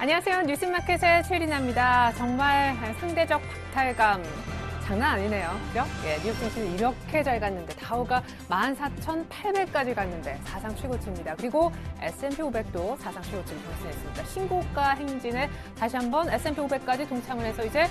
안녕하세요. 뉴스마켓의 최리나입니다. 정말 상대적 박탈감 장난 아니네요. 그죠? 예, 뉴욕 증시는 이렇게 잘 갔는데 다우가 14,800까지 갔는데 사상 최고치입니다. 그리고 S&P 500도 사상 최고치를 경신했습니다. 신고가 행진에 다시 한번 S&P 500까지 동참을 해서 이제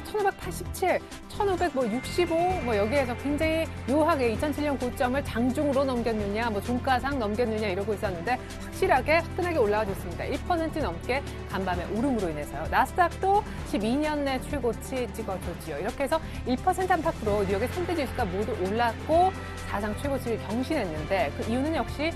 1587, 1565 여기에서 굉장히 묘하게 2007년 고점을 장중으로 넘겼느냐, 종가상 넘겼느냐 이러고 있었는데 확실하게 화끈하게 올라와줬습니다. 1% 넘게 간밤에 오름으로 인해서요. 나스닥도 12년 내 최고치 찍어줬지요. 이렇게 해서 1% 안팎으로 뉴욕의 3대 지수가 모두 올랐고 사상 최고치를 경신했는데 그 이유는 역시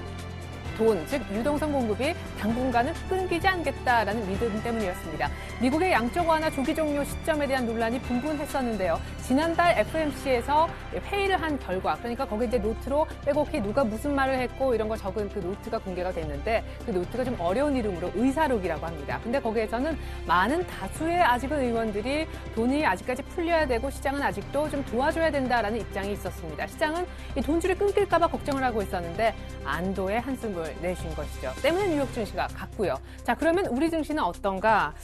돈, 즉 유동성 공급이 당분간은 끊기지 않겠다라는 믿음 때문이었습니다. 미국의 양적 완화 조기 종료 시점에 대한 논란이 분분했었는데요. 지난달 FOMC에서 회의를 한 결과, 그러니까 거기에 이제 노트로 빼곡히 누가 무슨 말을 했고 이런 거 적은 그 노트가 공개가 됐는데 그 노트가 좀 어려운 이름으로 의사록이라고 합니다. 근데 거기에서는 많은 다수의 아직은 의원들이 돈이 아직까지 풀려야 되고 시장은 아직도 좀 도와줘야 된다라는 입장이 있었습니다. 시장은 이 돈줄이 끊길까 봐 걱정을 하고 있었는데 안도의 한숨을 내쉰 것이죠. 때문에 뉴욕 증시가 갔고요. 자, 그러면 우리 증시는 어떤가?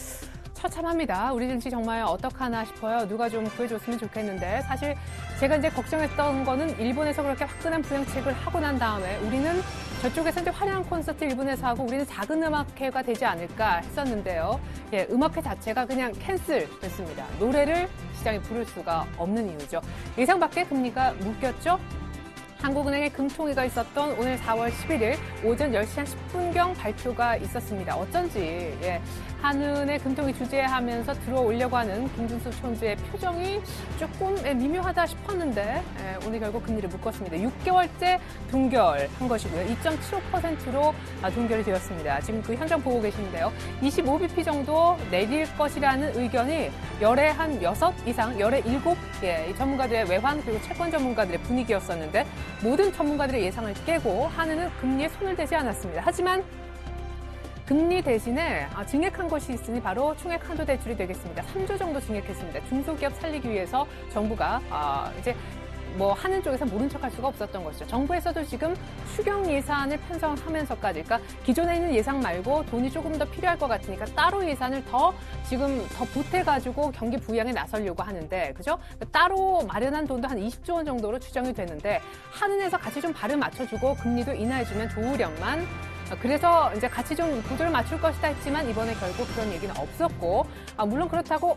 처참합니다. 우리 증시 정말 어떡하나 싶어요. 누가 좀 구해줬으면 좋겠는데 사실 제가 이제 걱정했던 거는 일본에서 그렇게 화끈한 부양책을 하고 난 다음에 우리는 저쪽에서 이제 화려한 콘서트 일본에서 하고 우리는 작은 음악회가 되지 않을까 했었는데요. 예, 음악회 자체가 그냥 캔슬 됐습니다. 노래를 시장에 부를 수가 없는 이유죠. 예상 밖의 금리가 묶였죠. 한국은행의 금통위가 있었던 오늘 4월 11일 오전 10시 한 10분경 발표가 있었습니다. 어쩐지 한은의 금통위 주재하면서 들어오려고 하는 김준수 총재의 표정이 조금 미묘하다 싶었는데 오늘 결국 금리를 묶었습니다. 6개월째 동결한 것이고요. 2.75%로 동결이 되었습니다. 지금 그 현장 보고 계시는데요. 25bp 정도 내릴 것이라는 의견이 열에 한 6 이상, 열에 7 이 전문가들의 외환 그리고 채권 전문가들의 분위기였었는데 모든 전문가들의 예상을 깨고 한은은 금리에 손을 대지 않았습니다. 하지만 금리 대신에 증액한 것이 있으니 바로 총액 한도 대출이 되겠습니다. 3조 정도 증액했습니다. 중소기업 살리기 위해서 정부가 이제 하는 쪽에서 모른 척할 수가 없었던 것이죠. 정부에서도 지금 추경 예산을 편성하면서까지, 그러니까 기존에 있는 예산 말고 돈이 조금 더 필요할 것 같으니까 따로 예산을 더 보태가지고 경기 부양에 나서려고 하는데, 그죠? 따로 마련한 돈도 한 20조 원 정도로 추정이 되는데 한은에서 같이 좀 발을 맞춰주고 금리도 인하해주면 좋으련만. 그래서 이제 같이 좀 구조를 맞출 것이다 했지만 이번에 결국 그런 얘기는 없었고, 물론 그렇다고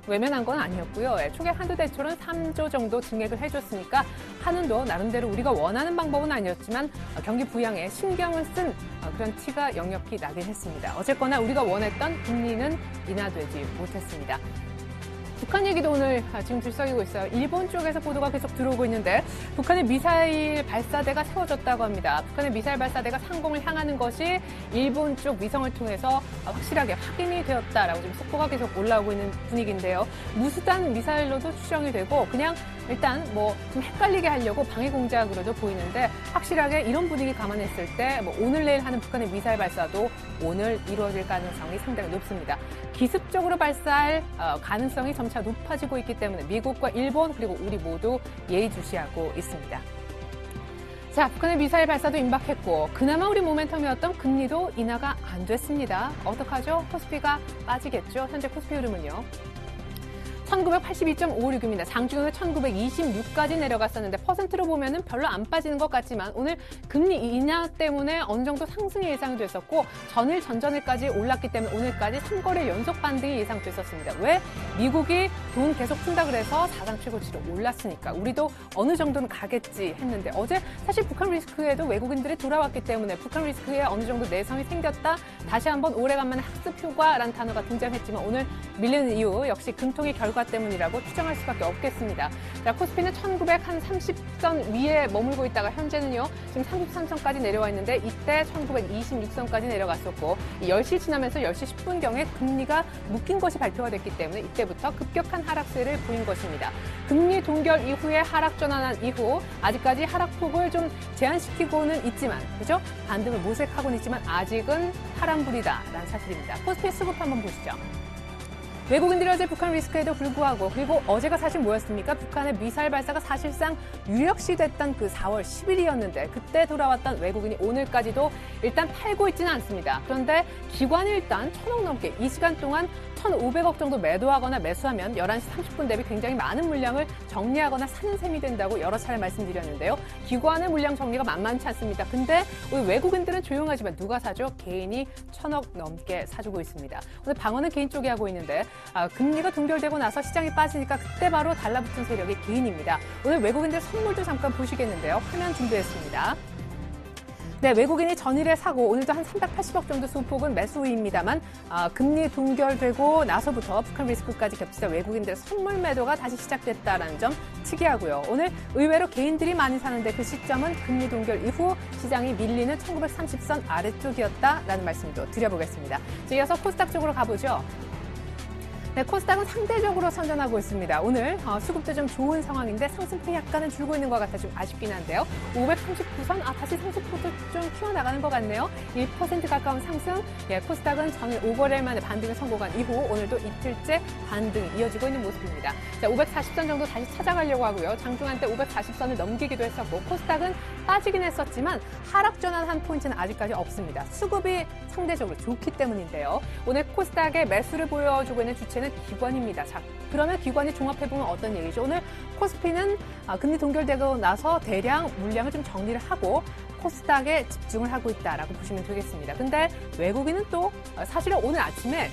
외면한 건 아니었고요. 총액 한도 대출은 3조 정도 증액을 해줬으니까 한은도 나름대로 우리가 원하는 방법은 아니었지만 경기 부양에 신경을 쓴 그런 티가 역력히 나긴 했습니다. 어쨌거나 우리가 원했던 금리는 인하되지 못했습니다. 북한 얘기도 오늘 지금 들썩이고 있어요. 일본 쪽에서 보도가 계속 들어오고 있는데 북한의 미사일 발사대가 세워졌다고 합니다. 북한의 미사일 발사대가 상공을 향하는 것이 일본 쪽 위성을 통해서 확실하게 확인이 되었다라고 지금 속보가 계속 올라오고 있는 분위기인데요. 무수단 미사일로도 추정이 되고 그냥 일단 좀 헷갈리게 하려고 방해 공작으로도 보이는데 확실하게 이런 분위기 감안했을 때 오늘 내일 하는 북한의 미사일 발사도 오늘 이루어질 가능성이 상당히 높습니다. 기습적으로 발사할 가능성이 점차 높아지고 있기 때문에 미국과 일본 그리고 우리 모두 예의주시하고 있습니다. 자, 북한의 미사일 발사도 임박했고 그나마 우리 모멘텀이었던 금리도 인하가 안 됐습니다. 어떡하죠? 코스피가 빠지겠죠? 현재 코스피 흐름은요. 1982.56입니다. 장중에 1926까지 내려갔었는데 퍼센트로 보면은 별로 안 빠지는 것 같지만 오늘 금리 인하 때문에 어느 정도 상승이 예상이 됐었고 전전일까지 올랐기 때문에 오늘까지 3거래 연속 반등이 예상됐었습니다. 왜? 미국이 돈 계속 푼다 그래서 사상 최고치로 올랐으니까 우리도 어느 정도는 가겠지 했는데 어제 사실 북한 리스크에도 외국인들이 돌아왔기 때문에 북한 리스크에 어느 정도 내성이 생겼다. 다시 한번 오래간만에 학습 효과라는 단어가 등장했지만 오늘 밀리는 이유 역시 금통의 결과 때문이라고 추정할 수밖에 없겠습니다. 자, 코스피는 1930선 위에 머물고 있다가 현재는요. 지금 33선까지 내려와 있는데 이때 1926선까지 내려갔었고 10시 지나면서 10시 10분경에 금리가 묶인 것이 발표가 됐기 때문에 이때부터 급격한 하락세를 보인 것입니다. 금리 동결 이후에 하락 전환한 이후 아직까지 하락폭을 좀 제한시키고는 있지만 그죠? 반등을 모색하고는 있지만 아직은 파란불이다라는 사실입니다. 코스피 수급 한번 보시죠. 외국인들이 어제 북한 리스크에도 불구하고 그리고 어제가 사실 뭐였습니까? 북한의 미사일 발사가 사실상 유력시됐던 그 4월 10일이었는데 그때 돌아왔던 외국인이 오늘까지도 일단 팔고 있지는 않습니다. 그런데 기관이 일단 1,000억 넘게 이 시간 동안 1,500억 정도 매도하거나 매수하면 11시 30분 대비 굉장히 많은 물량을 정리하거나 사는 셈이 된다고 여러 차례 말씀드렸는데요. 기관의 물량 정리가 만만치 않습니다. 근데 우리 외국인들은 조용하지만 누가 사죠? 개인이 1,000억 넘게 사주고 있습니다. 오늘 방어는 개인 쪽이 하고 있는데 금리가 동결되고 나서 시장이 빠지니까 그때 바로 달라붙은 세력이 개인입니다. 오늘 외국인들 선물도 잠깐 보시겠는데요. 화면 준비했습니다. 네, 외국인이 전일에 사고 오늘도 한 380억 정도 수폭은 매수입니다만 금리 동결되고 나서부터 북한 리스크까지 겹치다 외국인들의 선물 매도가 다시 시작됐다는 점 특이하고요. 오늘 의외로 개인들이 많이 사는데 그 시점은 금리 동결 이후 시장이 밀리는 1930선 아래쪽이었다라는 말씀도 드려보겠습니다. 이어서 코스닥 쪽으로 가보죠. 네, 코스닥은 상대적으로 선전하고 있습니다. 오늘 수급도 좀 좋은 상황인데 상승폭이 약간은 줄고 있는 것 같아 좀 아쉽긴 한데요. 539선, 다시 상승폭도 좀 키워나가는 것 같네요. 1% 가까운 상승. 예, 코스닥은 전일 5거래일 만에 반등을 성공한 이후 오늘도 이틀째 반등이 이어지고 있는 모습입니다. 자, 540선 정도 다시 찾아가려고 하고요. 장중한 때 540선을 넘기기도 했었고 코스닥은 빠지긴 했었지만 하락 전환한 포인트는 아직까지 없습니다. 수급이 상대적으로 좋기 때문인데요. 오늘 코스닥의 매수를 보여주고 있는 주체는 기관입니다. 자, 그러면 기관이 종합해보면 어떤 얘기죠? 오늘 코스피는 금리 동결되고 나서 대량 물량을 좀 정리를 하고 코스닥에 집중을 하고 있다라고 보시면 되겠습니다. 근데 외국인은 또 사실은 오늘 아침에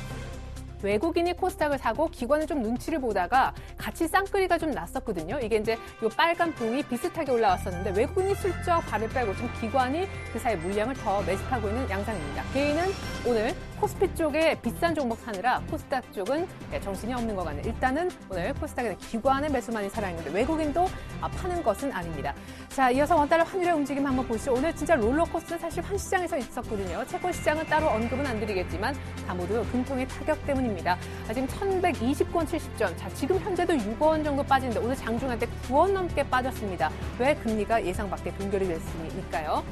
외국인이 코스닥을 사고 기관은 좀 눈치를 보다가 같이 쌍끌이가 좀 났었거든요. 이게 이제 요 빨간 봉이 비슷하게 올라왔었는데 외국인이 슬쩍 발을 빼고 좀 기관이 그 사이 물량을 더 매집하고 있는 양상입니다. 개인은 오늘 코스피 쪽에 비싼 종목 사느라 코스닥 쪽은 정신이 없는 것 같네요. 일단은 오늘 코스닥에는 기관의 매수만이 살아있는데 외국인도 파는 것은 아닙니다. 자, 이어서 원달러 환율의 움직임 한번 보시죠. 오늘 진짜 롤러코스터 사실 한 시장에서 있었거든요. 채권 시장은 따로 언급은 안 드리겠지만 다 모두 금통의 타격 때문입니다. 지금 1120권 70점. 자, 지금 현재도 6원 정도 빠지는데 오늘 장중한 때 9원 넘게 빠졌습니다. 왜? 금리가 예상 밖에 동결이 됐으니까요.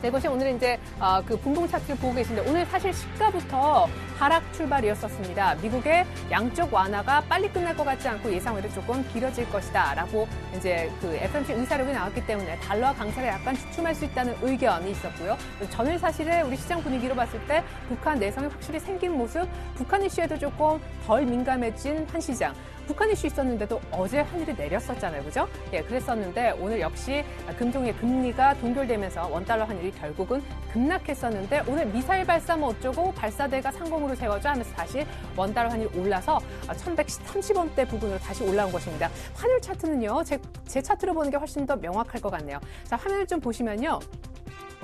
자, 이것이 오늘 이제 그 분봉 차트를 보고 계신데 오늘 사실 시가부터 하락 출발이었었습니다. 미국의 양적 완화가 빨리 끝날 것 같지 않고 예상외로 조금 길어질 것이다라고 이제 그 FOMC 의사록이 나왔기 때문에 달러와 강세가 약간 주춤할 수 있다는 의견이 있었고요. 전일 사실에 우리 시장 분위기로 봤을 때 북한 내성이 확실히 생긴 모습, 북한 이슈에도 조금 덜 민감해진 한 시장. 북한 이슈 있었는데도 어제 환율이 내렸었잖아요. 그죠? 예, 그랬었는데 오늘 역시 금통의 금리가 동결되면서 원달러 환율이 결국은 급락했었는데 오늘 미사일 발사 뭐 어쩌고 발사대가 상공으로 세워져 하면서 다시 원달러 환율이 올라서 1130원대 부근으로 다시 올라온 것입니다. 환율 차트는요. 제 차트로 보는 게 훨씬 더 명확할 것 같네요. 자, 화면을 좀 보시면요.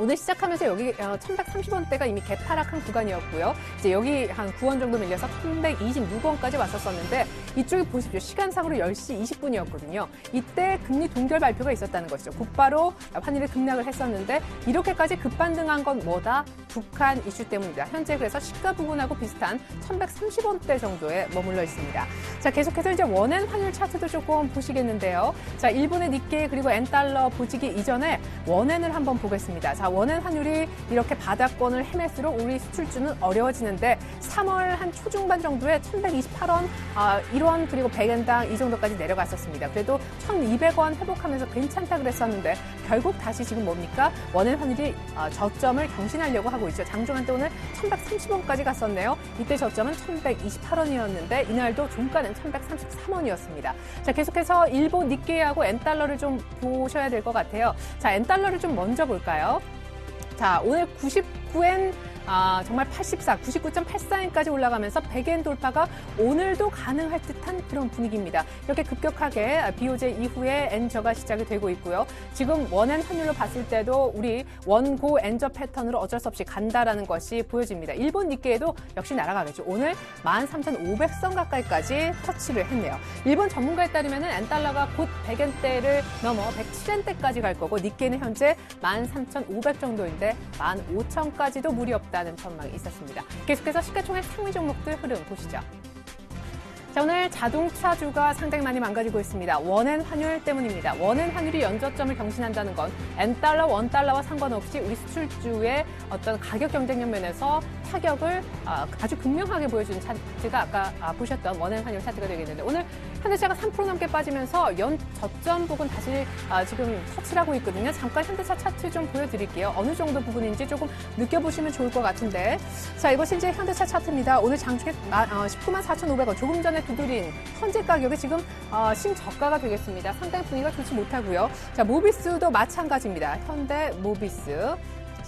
오늘 시작하면서 여기 1130원대가 이미 개파락한 구간이었고요. 이제 여기 한 9원 정도 밀려서 1126원까지 왔었었는데 이쪽에 보십시오. 시간상으로 10시 20분이었거든요. 이때 금리 동결 발표가 있었다는 것이죠. 곧바로 환율이 급락을 했었는데 이렇게까지 급반등한 건 뭐다? 북한 이슈 때문입니다. 현재 그래서 시가 부분하고 비슷한 1130원대 정도에 머물러 있습니다. 자, 계속해서 이제 원엔 환율 차트도 조금 보시겠는데요. 자, 일본의 니케이 그리고 엔달러 보시기 이전에 원엔을 한번 보겠습니다. 자, 원엔 환율이 이렇게 바닥권을 헤맬수록 우리 수출주는 어려워지는데 3월 한 초중반 정도에 1128원, 1원 그리고 100엔당 이 정도까지 내려갔었습니다. 그래도 1200원 회복하면서 괜찮다 그랬었는데 결국 다시 지금 뭡니까? 원엔 환율이 저점을 경신하려고 하고 있죠. 장중한 때 오늘 1130원까지 갔었네요. 이때 저점은 1128원이었는데 이날도 종가는 1133원이었습니다. 자, 계속해서 일본 니케이하고 엔달러를 좀 보셔야 될 것 같아요. 자, 엔달러를 좀 먼저 볼까요? 자, 오늘 99엔 정말 99.84엔까지 올라가면서 100엔 돌파가 오늘도 가능할 듯한 그런 분위기입니다. 이렇게 급격하게 BOJ 이후에 엔저가 시작이 되고 있고요. 지금 원엔 환율로 봤을 때도 우리 원고 엔저 패턴으로 어쩔 수 없이 간다라는 것이 보여집니다. 일본 니케이도 역시 날아가겠죠. 오늘 13,500선 가까이까지 터치를 했네요. 일본 전문가에 따르면 엔달러가 곧 100엔대를 넘어 107엔대까지 갈 거고 니케이는 현재 13,500 정도인데 15,000까지도 무리 없다. 라는 전망이 있었습니다. 계속해서 시가총액 상위 종목들 흐름 보시죠. 자, 오늘 자동차주가 상당히 많이 망가지고 있습니다. 원엔 환율 때문입니다. 원엔 환율이 연저점을 경신한다는 건 엔달러, 원달러와 상관없이 우리 수출주의 어떤 가격 경쟁력 면에서 타격을 아주 극명하게 보여주는 차트가 아까 보셨던 원앤 환율 차트가 되겠는데 오늘 현대차가 3% 넘게 빠지면서 연 저점 부분 다시 지금 터치를 하고 있거든요. 잠깐 현대차 차트 좀 보여드릴게요. 어느 정도 부분인지 조금 느껴보시면 좋을 것 같은데 자 이것이 이제 현대차 차트입니다. 오늘 장중에 19만 4,500원 조금 전에 두드린 현재 가격이 지금 신저가가 되겠습니다. 상당히 분위기가 좋지 못하고요. 자 모비스도 마찬가지입니다. 현대 모비스.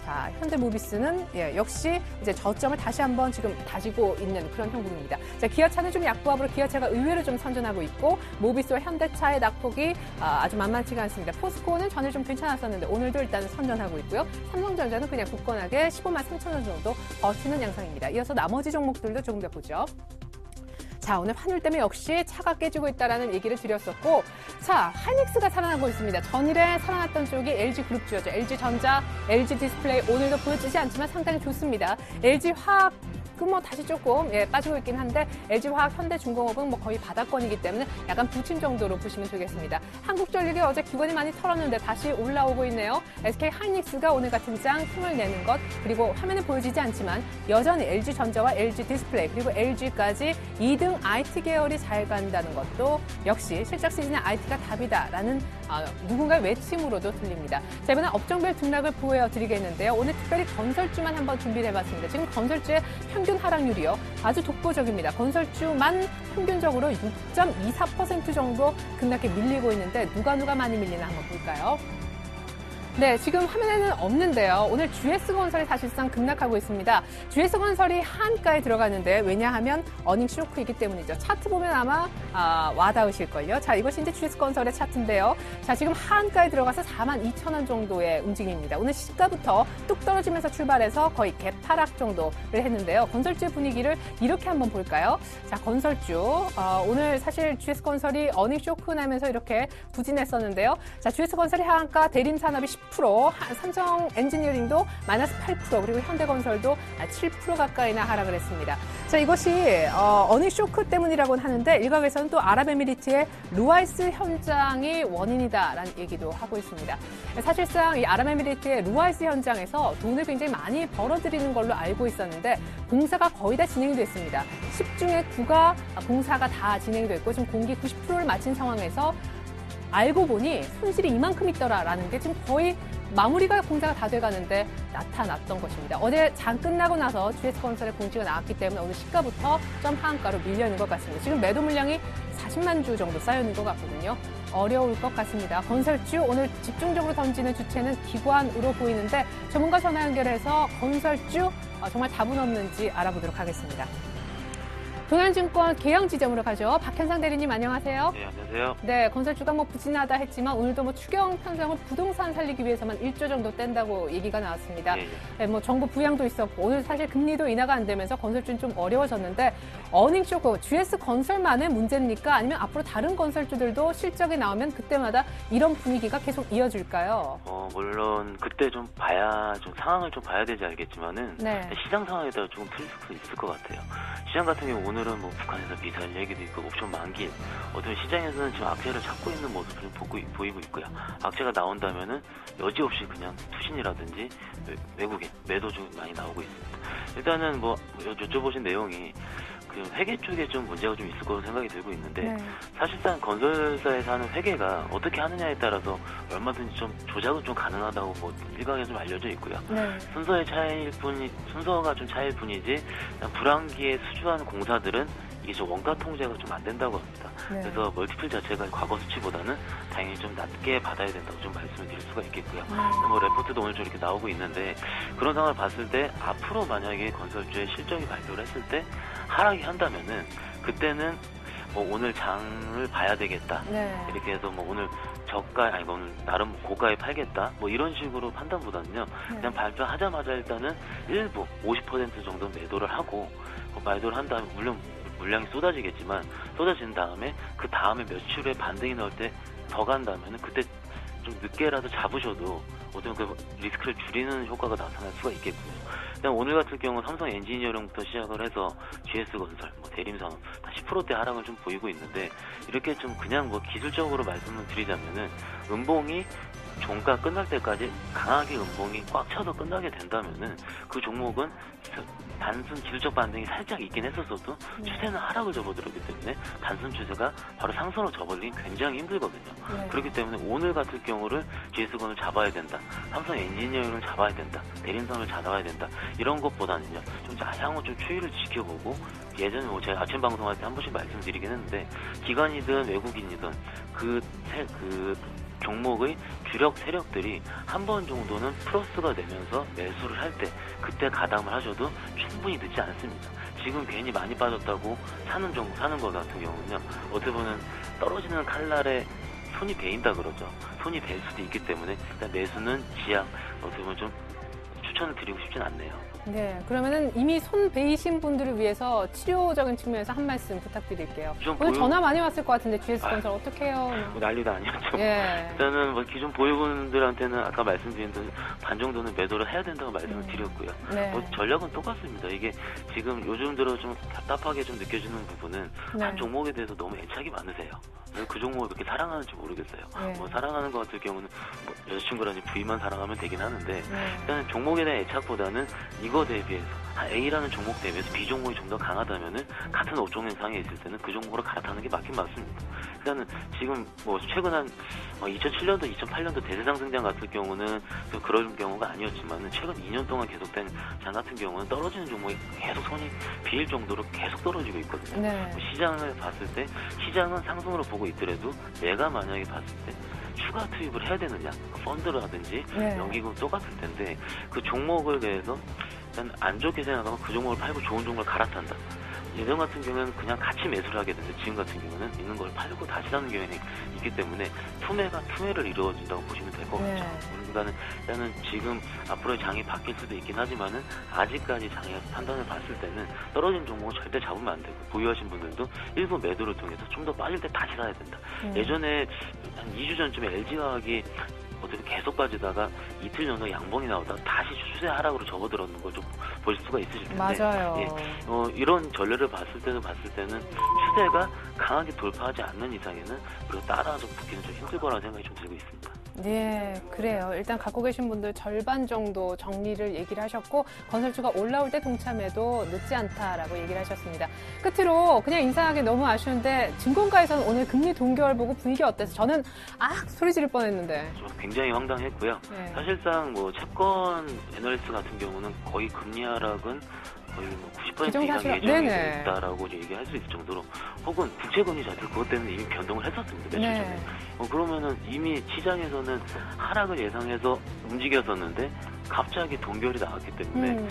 자, 현대모비스는 역시 이제 저점을 다시 한번 지금 다지고 있는 그런 형국입니다. 자, 기아차는 좀 약보합으로 기아차가 의외로 좀 선전하고 있고 모비스와 현대차의 낙폭이 아주 만만치가 않습니다. 포스코는 전에 좀 괜찮았었는데 오늘도 일단 선전하고 있고요. 삼성전자는 그냥 굳건하게 15만 3천 원 정도 버티는 양상입니다. 이어서 나머지 종목들도 조금 더 보죠. 자, 오늘 환율 때문에 역시 차가 깨지고 있다는 얘기를 드렸었고 자, 하이닉스가 살아나고 있습니다. 전일에 살아났던 쪽이 LG그룹주였죠. LG전자, LG디스플레이 오늘도 보여지지 않지만 상당히 좋습니다. LG화학 뭐 다시 조금 빠지고 있긴 한데 LG화학, 현대중공업은 뭐 거의 바닥권이기 때문에 약간 부침 정도로 보시면 되겠습니다. 한국전력이 어제 기관이 많이 털었는데 다시 올라오고 있네요. SK하이닉스가 오늘 같은 장 힘을 내는 것 그리고 화면에 보여지지 않지만 여전히 LG전자와 LG디스플레이 그리고 LG까지 2등 IT 계열이 잘 간다는 것도 역시 실적 시즌에 IT가 답이다라는 누군가의 외침으로도 들립니다. 자, 이번에 업종별 등락을 보여드리겠는데요. 오늘 특별히 건설주만 한번 준비를 해봤습니다. 지금 건설주의 평균 하락률이요. 아주 독보적입니다. 건설주만 평균적으로 6.24% 정도 급락해 밀리고 있는데 누가 많이 밀리나 한번 볼까요? 네, 지금 화면에는 없는데요. 오늘 GS건설이 사실상 급락하고 있습니다. GS건설이 하한가에 들어가는데 왜냐하면 어닝 쇼크이기 때문이죠. 차트 보면 아마 와닿으실걸요. 자, 이것이 이제 GS건설의 차트인데요. 자, 지금 하한가에 들어가서 42,000원 정도의 움직임입니다. 오늘 시가부터 뚝 떨어지면서 출발해서 거의 개파락 정도를 했는데요. 건설주의 분위기를 이렇게 한번 볼까요? 자, 건설주. 오늘 사실 GS건설이 어닝 쇼크 나면서 이렇게 부진했었는데요. 자, GS건설이 하한가, 대림산업이 10%, 삼성 엔지니어링도 마이너스 8%, 그리고 현대건설도 7% 가까이나 하락을 했습니다. 자, 이것이 어닝 쇼크 때문이라고는 하는데 일각에서는 또 아랍에미리트의 루아이스 현장이 원인이다라는 얘기도 하고 있습니다. 사실상 이 아랍에미리트의 루아이스 현장에서 돈을 굉장히 많이 벌어들이는 걸로 알고 있었는데 공사가 거의 다 진행이 됐습니다. 10중에 9가 공사가 다 진행이 됐고 지금 공기 90%를 마친 상황에서 알고 보니 손실이 이만큼 있더라라는 게 지금 거의 마무리가 공사가 다 돼가는데 나타났던 것입니다. 어제 장 끝나고 나서 GS건설의 공지가 나왔기 때문에 오늘 시가부터 점 하한가로 밀려 있는 것 같습니다. 지금 매도 물량이 40만 주 정도 쌓여 있는 것 같거든요. 어려울 것 같습니다. 건설주 오늘 집중적으로 던지는 주체는 기관으로 보이는데 전문가 전화 연결해서 건설주 정말 답은 없는지 알아보도록 하겠습니다. 동양증권 계양지점으로 가죠. 박현상 대리님 안녕하세요. 네, 안녕하세요. 네, 건설주가 뭐 부진하다 했지만 오늘도 뭐 추경 편성을 부동산 살리기 위해서만 1조 정도 뗀다고 얘기가 나왔습니다. 네, 뭐 정부 부양도 있었고 오늘 사실 금리도 인하가 안 되면서 건설주는 좀 어려워졌는데 어닝 쇼크, GS건설만의 문제입니까? 아니면 앞으로 다른 건설주들도 실적이 나오면 그때마다 이런 분위기가 계속 이어질까요? 물론 그때 좀 상황을 좀 봐야 되지 알겠지만은 네. 시장 상황에 따라 조금 틀릴 수 있을 것 같아요. 시장 같은 경우 오늘은 뭐 북한에서 미사일 얘기도 있고 옵션 만기, 어떤 시장에서는 지금 악재를 찾고 있는 모습을 보이고 있고요. 악재가 나온다면은 여지없이 그냥 투신이라든지 외국인 매도 좀 많이 나오고 있습니다. 일단은 뭐 여쭤보신 내용이 그 회계 쪽에 좀 문제가 좀 있을 거로 생각이 들고 있는데 네. 사실상 건설사에서 하는 회계가 어떻게 하느냐에 따라서 얼마든지 좀 조작은 좀 가능하다고 뭐 일각에 좀 알려져 있고요. 네. 순서가 좀 차이일 뿐이지 불황기에 수주하는 공사들은 이게 좀 원가 통제가 좀 안 된다고 합니다. 네. 그래서 멀티플 자체가 과거 수치보다는 다행히 좀 낮게 받아야 된다고 좀 말씀을 드릴 수가 있겠고요. 뭐 레포트도 오늘 좀 이렇게 나오고 있는데 그런 상황을 봤을 때 앞으로 만약에 건설주의 실적이 발표를 했을 때 하락이 한다면은 그때는 뭐 오늘 장을 봐야 되겠다. 네. 이렇게 해서 뭐 오늘 오늘 나름 고가에 팔겠다. 뭐 이런 식으로 판단보다는요. 그냥 발표하자마자 일단은 일부 50% 정도 매도를 하고 매도를 한 다음에 물론 물량이 쏟아지겠지만 쏟아진 다음에 그 다음에 며칠 후에 반등이 나올 때 더 간다면은 그때 좀 늦게라도 잡으셔도 어떤 그 리스크를 줄이는 효과가 나타날 수가 있겠고요. 그냥 오늘 같은 경우 삼성 엔지니어링부터 시작을 해서 GS건설, 뭐 대림산업 다 10%대 하락을 좀 보이고 있는데 이렇게 좀 그냥 뭐 기술적으로 말씀을 드리자면은 음봉이 종가 끝날 때까지 강하게 음봉이 꽉 차서 끝나게 된다면은 그 종목은 단순 기술적 반등이 살짝 있긴 했었어도 추세는 하락을 접어들었기 때문에 단순 추세가 바로 상승으로 접어들긴 굉장히 힘들거든요. 네. 그렇기 때문에 오늘 같은 경우를 GS건을 잡아야 된다. 삼성 엔지니어링을 잡아야 된다. 대림선을 잡아야 된다. 이런 것보다는요. 좀 향후 좀 추이를 지켜보고 예전에 뭐 제가 아침 방송할 때 한 번씩 말씀드리긴 했는데 기관이든 외국인이든 그 종목의 주력 세력들이 한 번 정도는 플러스가 되면서 매수를 할 때 그때 가담을 하셔도 충분히 늦지 않습니다. 지금 괜히 많이 빠졌다고 사는 거 같은 경우는요. 어떻게 보면 떨어지는 칼날에 손이 베인다 그러죠. 손이 벨 수도 있기 때문에 일단 매수는 지약 어떻게 보면 좀 추천을 드리고 싶진 않네요. 네, 그러면은 이미 손 베이신 분들을 위해서 치료적인 측면에서 한 말씀 부탁드릴게요. 오늘 전화 많이 왔을 것 같은데 GS건설 어떻게 해요? 뭐 난리도 아니었죠. 예. 일단은 뭐 기존 보유분들한테는 아까 말씀드린 대로 반 정도는 매도를 해야 된다고 말씀을 드렸고요. 네. 뭐 전략은 똑같습니다. 이게 지금 요즘 들어 좀 답답하게 좀 느껴지는 부분은 네. 한 종목에 대해서 너무 애착이 많으세요. 왜 그 종목을 그렇게 사랑하는지 모르겠어요. 네. 뭐 사랑하는 것 같은 경우는 뭐 여자친구라든지 부인만 사랑하면 되긴 하는데 네. 일단은 종목에 대한 애착보다는 이거 대비해서 A라는 종목 대비해서 B 종목이 좀 더 강하다면은 같은 업종의 상에 있을 때는 그 종목으로 갈아타는 게 맞긴 맞습니다. 일단은 지금 뭐 최근 한 2007년도, 2008년도 대세상승장 같은 경우는 그런 경우가 아니었지만 최근 2년 동안 계속된 장 같은 경우는 떨어지는 종목이 계속 손이 비일 정도로 계속 떨어지고 있거든요. 네. 시장을 봤을 때 시장은 상승으로 보고 있더라도 내가 만약에 봤을 때 추가 투입을 해야 되느냐 펀드라든지 네. 연기금 똑같을 텐데 그 종목을 대해서 일단 안 좋게 생각하면 그 종목을 팔고 좋은 종목을 갈아탄다. 예전 같은 경우는 그냥 같이 매수를 하게 되는데 지금 같은 경우는 있는 걸 팔고 다시 사는 경향이 있기 때문에 투매를 이루어진다고 보시면 될 것 같죠. 네. 그러니까는 일단은 지금 앞으로의 장이 바뀔 수도 있긴 하지만은 아직까지 장의 판단을 봤을 때는 떨어진 종목은 절대 잡으면 안 되고 보유하신 분들도 일부 매도를 통해서 좀 더 빠질 때 다시 사야 된다. 예전에 한 2주 전쯤에 LG화학이 어떻게 계속 빠지다가 이틀 정도 양봉이 나오다가 다시 추세 하락으로 접어들었는 걸 좀 볼 수가 있으실 텐데 맞아요. 예, 이런 전례를 봤을 때는 추세가 강하게 돌파하지 않는 이상에는 그리고 따라서 붙기는 좀 힘들 거라는 생각이 좀 들고 있습니다. 네, 그래요. 일단 갖고 계신 분들 절반 정도 정리를 얘기를 하셨고 건설주가 올라올 때 동참해도 늦지 않다라고 얘기를 하셨습니다. 끝으로 그냥 인사하기 너무 아쉬운데 증권가에서는 오늘 금리 동결 보고 분위기 어땠어요? 저는 소리 지를 뻔했는데. 굉장히 황당했고요. 네. 사실상 뭐 채권 애널리스트 같은 경우는 거의 금리 하락은 거의 뭐 90% 이상 예정이 돼 있다라고 얘기할 수 있을 정도로 혹은 국채금리 자체 그것 때문에 이미 변동을 했었습니다. 며칠 전에. 그러면은 이미 시장에서는 하락을 예상해서 움직였었는데 갑자기 동결이 나왔기 때문에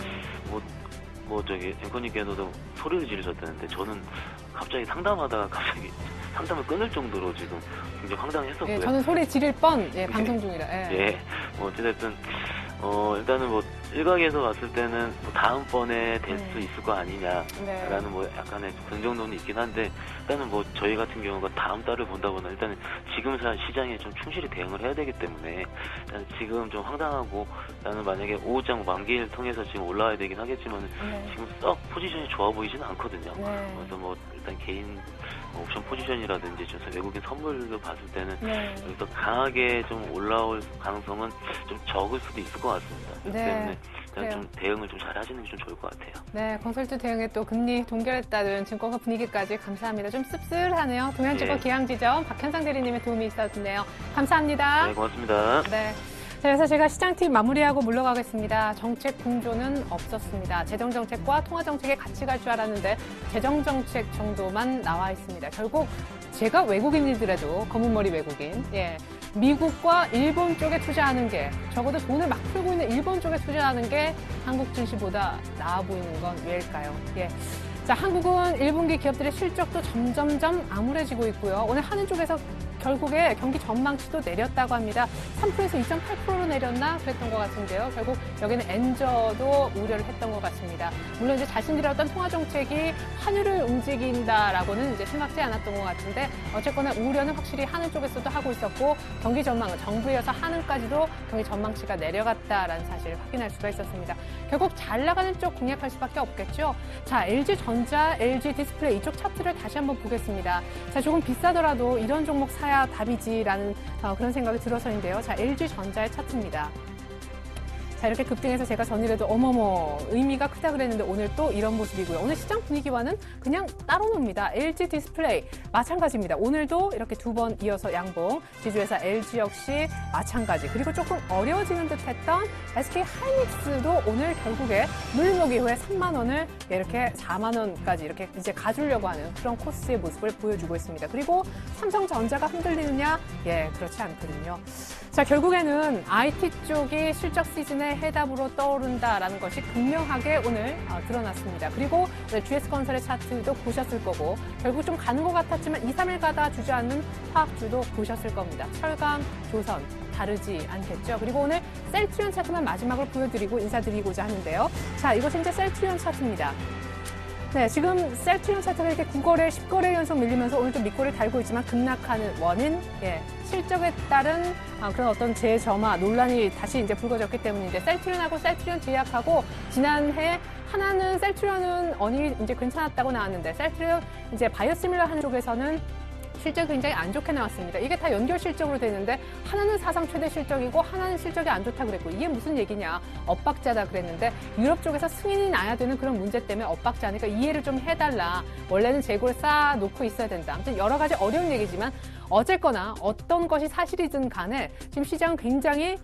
저기 앵커님께서도 소리를 지르셨다는데 저는 갑자기 상담하다가 갑자기 상담을 끊을 정도로 지금 굉장히 황당했었고요. 예, 저는 소리 지를 뻔 방송 중이라. 뭐 어쨌든 일단은 뭐 일각에서 봤을 때는 뭐 다음번에 될 수 있을 거 아니냐라는 뭐 약간의 그런 정도는 있긴 한데 일단은 뭐 저희 같은 경우가 다음 달을 본다거나 일단은 지금 시장에 좀 충실히 대응을 해야 되기 때문에 일단 지금 좀 황당하고 일단은 만약에 5장 만기를 통해서 지금 올라와야 되긴 하겠지만 지금 썩 포지션이 좋아 보이지는 않거든요. 그래서 뭐 일단 개인 옵션 포지션이라든지 외국인 선물도 봤을 때는 여기서 강하게 좀 올라올 가능성은 좀 적을 수도 있을 것 같습니다. 그렇기 때문에 일단 좀 대응을 좀 잘 하시는 게 좀 좋을 것 같아요. 네, 건설주 대응에 또 금리 동결했다는 증권가 분위기까지 감사합니다. 좀 씁쓸하네요. 동양증권 기양지점 박현상 대리님의 도움이 있었네요. 감사합니다. 네, 고맙습니다. 네. 그래서 제가 시장팀 마무리하고 물러가겠습니다. 정책 공조는 없었습니다. 재정정책과 통화정책에 같이 갈 줄 알았는데 재정정책 정도만 나와 있습니다. 결국 제가 외국인이더라도 검은머리 외국인, 미국과 일본 쪽에 투자하는 게 적어도 돈을 막 풀고 있는 일본 쪽에 투자하는 게 한국 증시보다 나아 보이는 건 왜일까요? 자, 한국은 1분기 기업들의 실적도 점점점 암울해지고 있고요. 오늘 하는 쪽에서 결국에 경기 전망치도 내렸다고 합니다. 3%에서 2.8%로 내렸나 그랬던 것 같은데요. 결국 여기는 엔저도 우려를 했던 것 같습니다. 물론 이제 자신들의 어떤 통화 정책이 환율을 움직인다라고는 이제 생각지 않았던 것 같은데 어쨌거나 우려는 확실히 하는 쪽에서도 하고 있었고 경기 전망은 정부에서 하는까지도 경기 전망치가 내려갔다라는 사실을 확인할 수가 있었습니다. 결국 잘 나가는 쪽 공략할 수밖에 없겠죠. 자, LG전자, LG디스플레이 이쪽 차트를 다시 한번 보겠습니다. 자, 조금 비싸더라도 이런 종목 사야 답이지라는 그런 생각이 들어서인데요. 자, LG전자의 차트입니다. 자, 이렇게 급등해서 제가 전일에도 어머머 의미가 크다 그랬는데 오늘 또 이런 모습이고요. 오늘 시장 분위기와는 그냥 따로 놉니다. LG 디스플레이 마찬가지입니다. 오늘도 이렇게 두 번 이어서 양봉, 지주회사 LG 역시 마찬가지. 그리고 조금 어려워지는 듯했던 SK 하이닉스도 오늘 결국에 물먹이 후에 3만 원을 이렇게 4만 원까지 이렇게 이제 가주려고 하는 그런 코스의 모습을 보여주고 있습니다. 그리고 삼성전자가 흔들리느냐? 예, 그렇지 않거든요. 자, 결국에는 IT 쪽이 실적 시즌의 해답으로 떠오른다라는 것이 극명하게 오늘 드러났습니다. 그리고 오늘 GS건설의 차트도 보셨을 거고 결국 좀 가는 것 같았지만 2, 3일 가다 주저앉는 화학주도 보셨을 겁니다. 철강, 조선 다르지 않겠죠. 그리고 오늘 셀트리온 차트만 마지막으로 보여드리고 인사드리고자 하는데요. 자, 이것이 이제 셀트리온 차트입니다. 네, 지금 셀트리온 차트가 이렇게 9거래, 10거래 연속 밀리면서 오늘도 밑골을 달고 있지만 급락하는 원인, 예, 실적에 따른 그런 어떤 재점화 논란이 다시 이제 불거졌기 때문인데 셀트리온하고 셀트리온 제약하고 지난해 하나는 셀트리온은 언이 이제 괜찮았다고 나왔는데 셀트리온 이제 바이오시밀러 하는 쪽에서는 실적이 굉장히 안 좋게 나왔습니다. 이게 다 연결 실적으로 되는데 하나는 사상 최대 실적이고 하나는 실적이 안 좋다 그랬고 이게 무슨 얘기냐. 엇박자다 그랬는데 유럽 쪽에서 승인이 나야 되는 그런 문제 때문에 엇박자니까 이해를 좀 해달라. 원래는 재고를 쌓아놓고 있어야 된다. 아무튼 여러 가지 어려운 얘기지만 어쨌거나 어떤 것이 사실이든 간에 지금 시장은 굉장히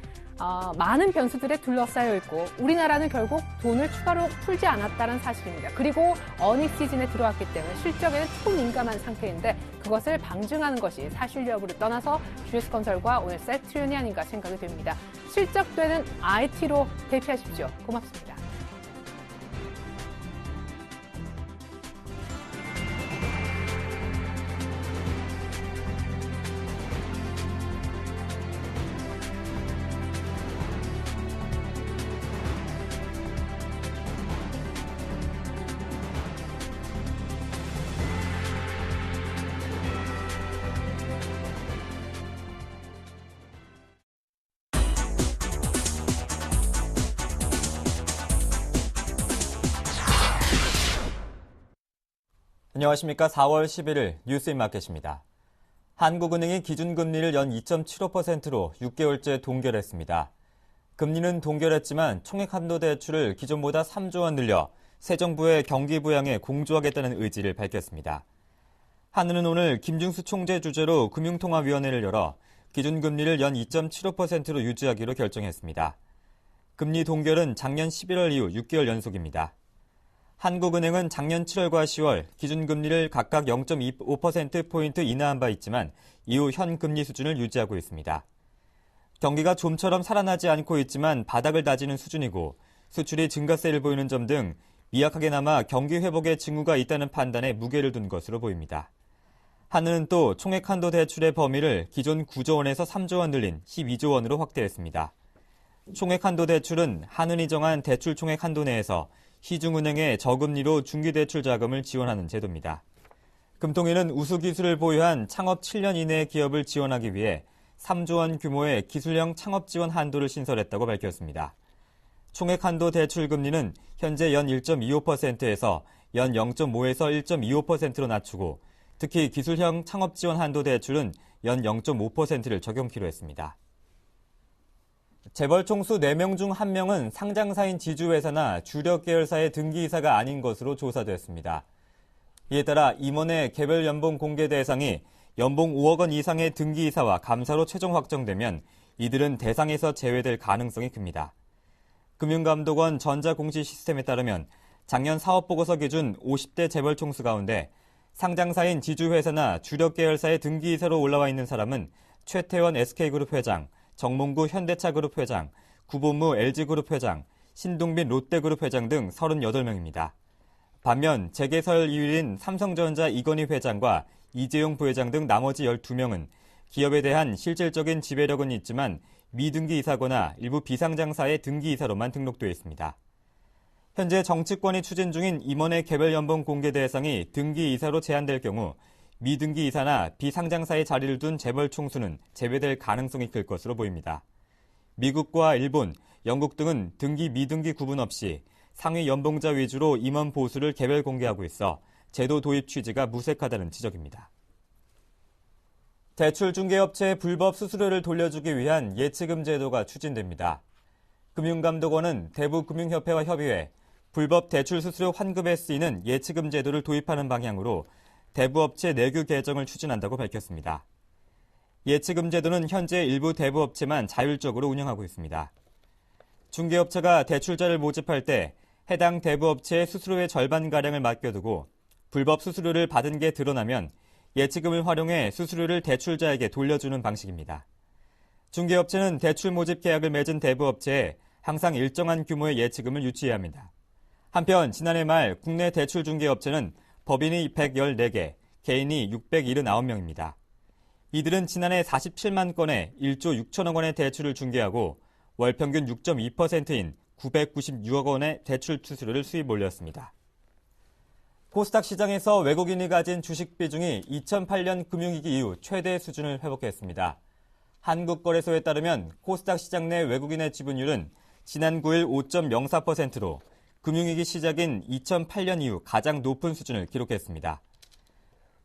많은 변수들에 둘러싸여 있고 우리나라는 결국 돈을 추가로 풀지 않았다는 사실입니다. 그리고 어닝 시즌에 들어왔기 때문에 실적에는 초민감한 상태인데 그것을 방증하는 것이 사실 여부를 떠나서 GS건설과 오늘 셀트리온이 아닌가 생각이 됩니다. 실적되는 IT로 대피하십시오. 고맙습니다. 안녕하십니까. 4월 11일 뉴스인마켓입니다. 한국은행이 기준금리를 연 2.75%로 6개월째 동결했습니다. 금리는 동결했지만 총액한도대출을 기존보다 3조 원 늘려 새 정부의 경기 부양에 공조하겠다는 의지를 밝혔습니다. 한은은 오늘 김중수 총재 주재로 금융통화위원회를 열어 기준금리를 연 2.75%로 유지하기로 결정했습니다. 금리 동결은 작년 11월 이후 6개월 연속입니다. 한국은행은 작년 7월과 10월 기준금리를 각각 0.25%포인트 인하한 바 있지만 이후 현 금리 수준을 유지하고 있습니다. 경기가 좀처럼 살아나지 않고 있지만 바닥을 다지는 수준이고 수출이 증가세를 보이는 점 등 미약하게나마 경기 회복의 징후가 있다는 판단에 무게를 둔 것으로 보입니다. 한은은 또 총액한도 대출의 범위를 기존 9조 원에서 3조 원 늘린 12조 원으로 확대했습니다. 총액한도 대출은 한은이 정한 대출 총액 한도 내에서 시중은행에 저금리로 중기대출 자금을 지원하는 제도입니다. 금통위는 우수기술을 보유한 창업 7년 이내의 기업을 지원하기 위해 3조 원 규모의 기술형 창업 지원 한도를 신설했다고 밝혔습니다. 총액 한도 대출 금리는 현재 연 1.25%에서 연 0.5에서 1.25%로 낮추고 특히 기술형 창업 지원 한도 대출은 연 0.5%를 적용키로 했습니다. 재벌 총수 4명 중 1명은 상장사인 지주회사나 주력 계열사의 등기이사가 아닌 것으로 조사됐습니다. 이에 따라 임원의 개별 연봉 공개 대상이 연봉 5억 원 이상의 등기이사와 감사로 최종 확정되면 이들은 대상에서 제외될 가능성이 큽니다. 금융감독원 전자공시 시스템에 따르면 작년 사업보고서 기준 50대 재벌 총수 가운데 상장사인 지주회사나 주력 계열사의 등기이사로 올라와 있는 사람은 최태원 SK그룹 회장, 정몽구 현대차그룹 회장, 구본무 LG그룹 회장, 신동빈 롯데그룹 회장 등 38명입니다. 반면 재계설 2위인 삼성전자 이건희 회장과 이재용 부회장 등 나머지 12명은 기업에 대한 실질적인 지배력은 있지만 미등기이사거나 일부 비상장사의 등기이사로만 등록되어 있습니다. 현재 정치권이 추진 중인 임원의 개별 연봉 공개 대상이 등기이사로 제한될 경우 미등기이사나 비상장사의 자리를 둔 재벌 총수는 제외될 가능성이 클 것으로 보입니다. 미국과 일본, 영국 등은 등기 미등기 구분 없이 상위 연봉자 위주로 임원 보수를 개별 공개하고 있어 제도 도입 취지가 무색하다는 지적입니다. 대출 중개업체의 불법 수수료를 돌려주기 위한 예치금 제도가 추진됩니다. 금융감독원은 대부금융협회와 협의해 불법 대출 수수료 환급에 쓰이는 예치금 제도를 도입하는 방향으로 대부업체 내규 개정을 추진한다고 밝혔습니다. 예치금 제도는 현재 일부 대부업체만 자율적으로 운영하고 있습니다. 중개업체가 대출자를 모집할 때 해당 대부업체의 수수료의 절반가량을 맡겨두고 불법 수수료를 받은 게 드러나면 예치금을 활용해 수수료를 대출자에게 돌려주는 방식입니다. 중개업체는 대출 모집 계약을 맺은 대부업체에 항상 일정한 규모의 예치금을 유치해야 합니다. 한편 지난해 말 국내 대출 중개업체는 법인이 114개, 개인이 679명입니다. 이들은 지난해 47만 건의 1조 6천억 원의 대출을 중개하고 월 평균 6.2%인 996억 원의 대출 수수료를 수입 올렸습니다. 코스닥 시장에서 외국인이 가진 주식 비중이 2008년 금융위기 이후 최대 수준을 회복했습니다. 한국거래소에 따르면 코스닥 시장 내 외국인의 지분율은 지난 9일 5.04%로 금융위기 시작인 2008년 이후 가장 높은 수준을 기록했습니다.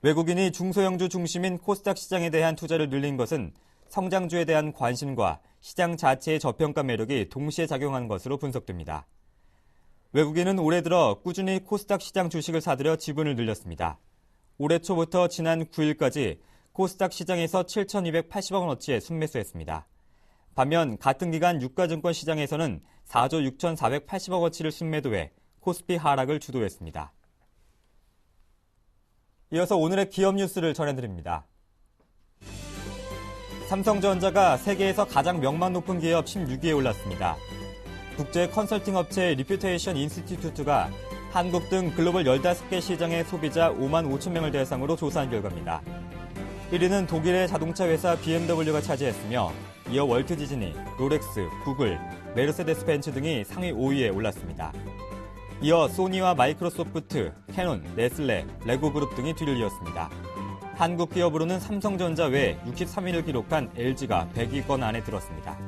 외국인이 중소형주 중심인 코스닥 시장에 대한 투자를 늘린 것은 성장주에 대한 관심과 시장 자체의 저평가 매력이 동시에 작용한 것으로 분석됩니다. 외국인은 올해 들어 꾸준히 코스닥 시장 주식을 사들여 지분을 늘렸습니다. 올해 초부터 지난 9일까지 코스닥 시장에서 7,280억 원어치의 순매수했습니다. 반면 같은 기간 유가증권 시장에서는 4조 6,480억 원어치를 순매도해 코스피 하락을 주도했습니다. 이어서 오늘의 기업 뉴스를 전해드립니다. 삼성전자가 세계에서 가장 명망 높은 기업 16위에 올랐습니다. 국제 컨설팅 업체 리퓨테이션 인스티튜트가 한국 등 글로벌 15개 시장의 소비자 5만 5천 명을 대상으로 조사한 결과입니다. 1위는 독일의 자동차 회사 BMW가 차지했으며 이어 월트 디즈니, 롤렉스, 구글, 메르세데스 벤츠 등이 상위 5위에 올랐습니다. 이어 소니와 마이크로소프트, 캐논, 네슬레, 레고그룹 등이 뒤를 이었습니다. 한국 기업으로는 삼성전자 외 63위를 기록한 LG가 100위권 안에 들었습니다.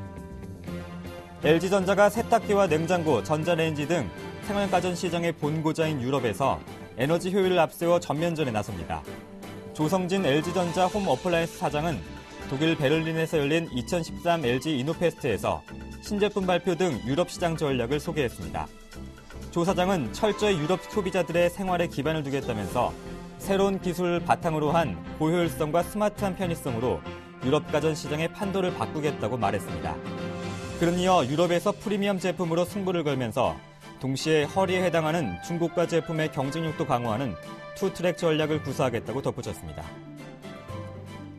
LG전자가 세탁기와 냉장고, 전자레인지 등 생활가전 시장의 본고자인 유럽에서 에너지 효율을 앞세워 전면전에 나섭니다. 조성진 LG전자 홈 어플라이언스 사장은 독일 베를린에서 열린 2013 LG 이노페스트에서 신제품 발표 등 유럽 시장 전략을 소개했습니다. 조 사장은 철저히 유럽 소비자들의 생활에 기반을 두겠다면서 새로운 기술을 바탕으로 한 고효율성과 스마트한 편의성으로 유럽 가전 시장의 판도를 바꾸겠다고 말했습니다. 그는 이어 유럽에서 프리미엄 제품으로 승부를 걸면서 동시에 허리에 해당하는 중고가 제품의 경쟁력도 강화하는 투트랙 전략을 구사하겠다고 덧붙였습니다.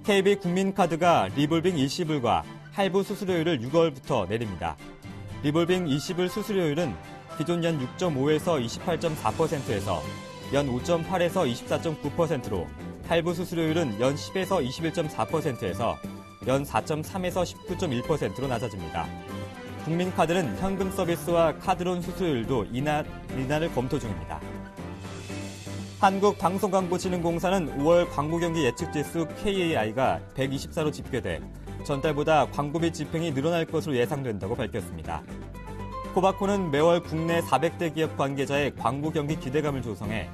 KB국민카드가 리볼빙 일시불과 할부 수수료율을 6월부터 내립니다. 리볼빙 일시불 수수료율은 기존 연 6.5에서 28.4%에서 연 5.8에서 24.9%로 할부 수수료율은 연 10에서 21.4%에서 연 4.3에서 19.1%로 낮아집니다. 국민카드는 현금 서비스와 카드론 수수료율도 인하를 검토 중입니다. 한국방송광고진흥공사는 5월 광고 경기 예측지수 KAI가 124로 집계돼 전달보다 광고비 집행이 늘어날 것으로 예상된다고 밝혔습니다. 코바코는 매월 국내 400대 기업 관계자의 광고 경기 기대감을 조성해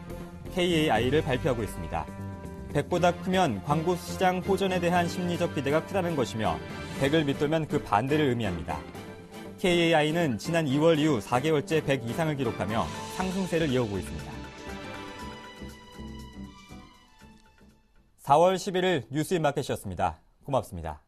KAI를 발표하고 있습니다. 100보다 크면 광고 시장 호전에 대한 심리적 기대가 크다는 것이며 100을 밑돌면 그 반대를 의미합니다. KAI는 지난 2월 이후 4개월째 100 이상을 기록하며 상승세를 이어오고 있습니다. 4월 11일 뉴스인마켓이었습니다. 고맙습니다.